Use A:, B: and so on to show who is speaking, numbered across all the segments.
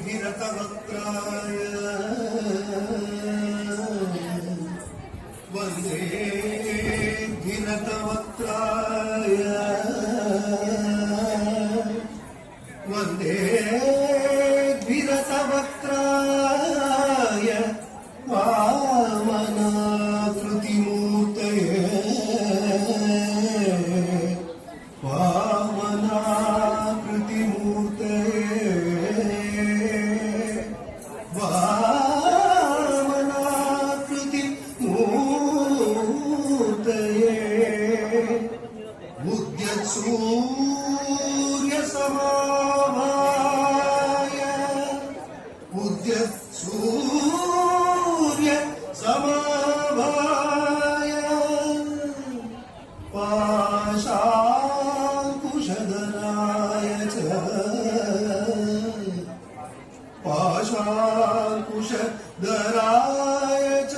A: गिरतवक्त्राय वन्दे गिरतवक्त्राय वन्दे गिरतवक्त्राय वामनाकृतिमूर्तये सूर्य समाभाय पाशाकुशधराय च पाशाकुशधराय च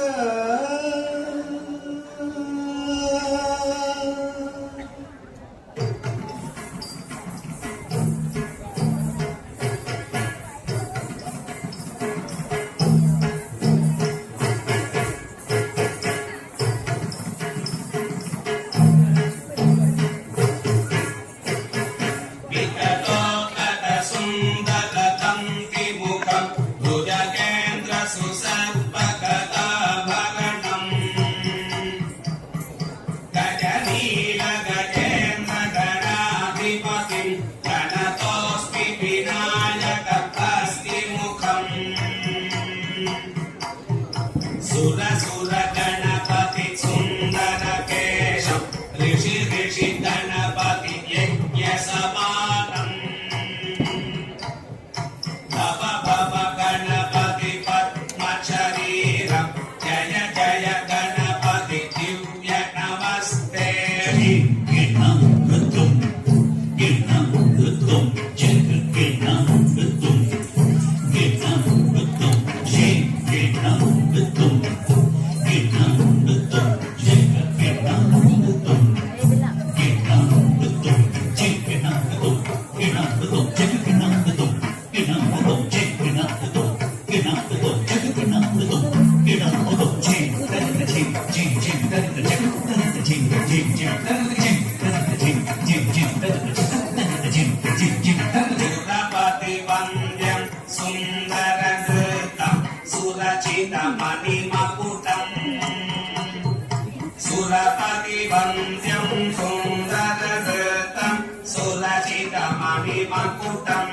B: सुरपतिवन्द्यं सुन्दरधृतं सुरचितमणिमकुटं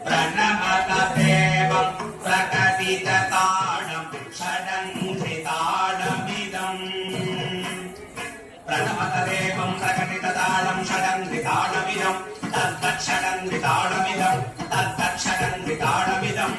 B: प्रणमत देवं प्रकटितताडं षडङ्घ्रिताडमिदं प्रणमत देवं प्रकटितताडं षडङ्घ्रिताडमिदं तत्तक्षडङ्घ्रिताडमिदं तत्तक्षडङ्घ्रिताडमिदं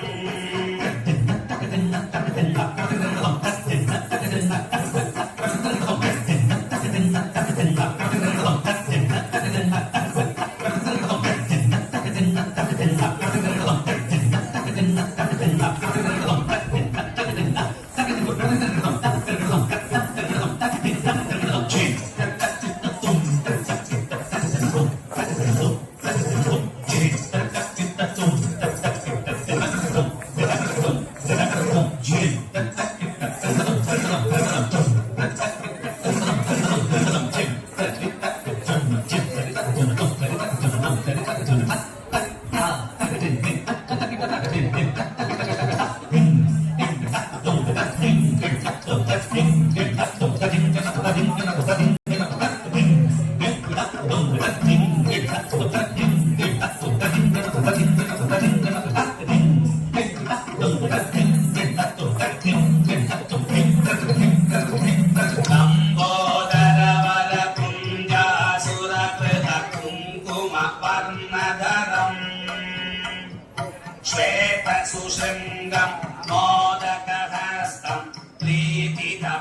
B: श्वेतसुशृङ्गं मोदकहस्तं प्रीतितपनसफलं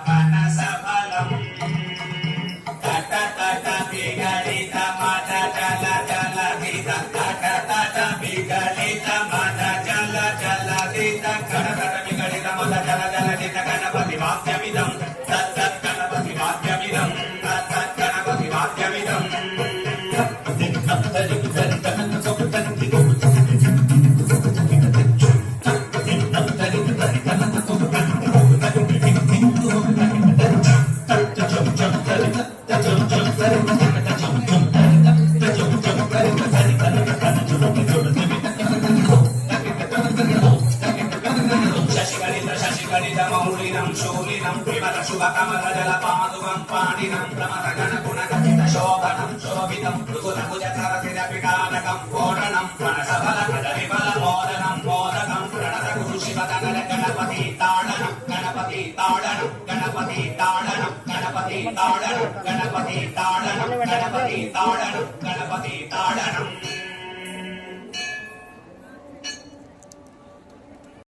B: तटतट विगलितमदजलजलधित तटतट विगलितमदजलजलधित गणपत विगलितमदजलजलधित गणपतिवाद्यमिदं तत्तद्गणपतिवाद्यमिदं तत्तद्गणपतिवाद्यमिदं శశిగణిత మౌళినం శూలినం విమల శుభ కమల జల పాదుకం పాణినం ప్రమద గణ గుణ కథిత శోభనం శోభితం మృదుల భుజ సరసిద పిటానకం కోరణం ప్రణసబల కదలి బల మోదనం మోదకం ప్రణత గురు శివదనల గణపతి తాళనం గణపతి తాళనం గణపతి తాళనం గణపతి తాళనం గణపతి తాళనం గణపతి తాళనం గణపతి తాళనం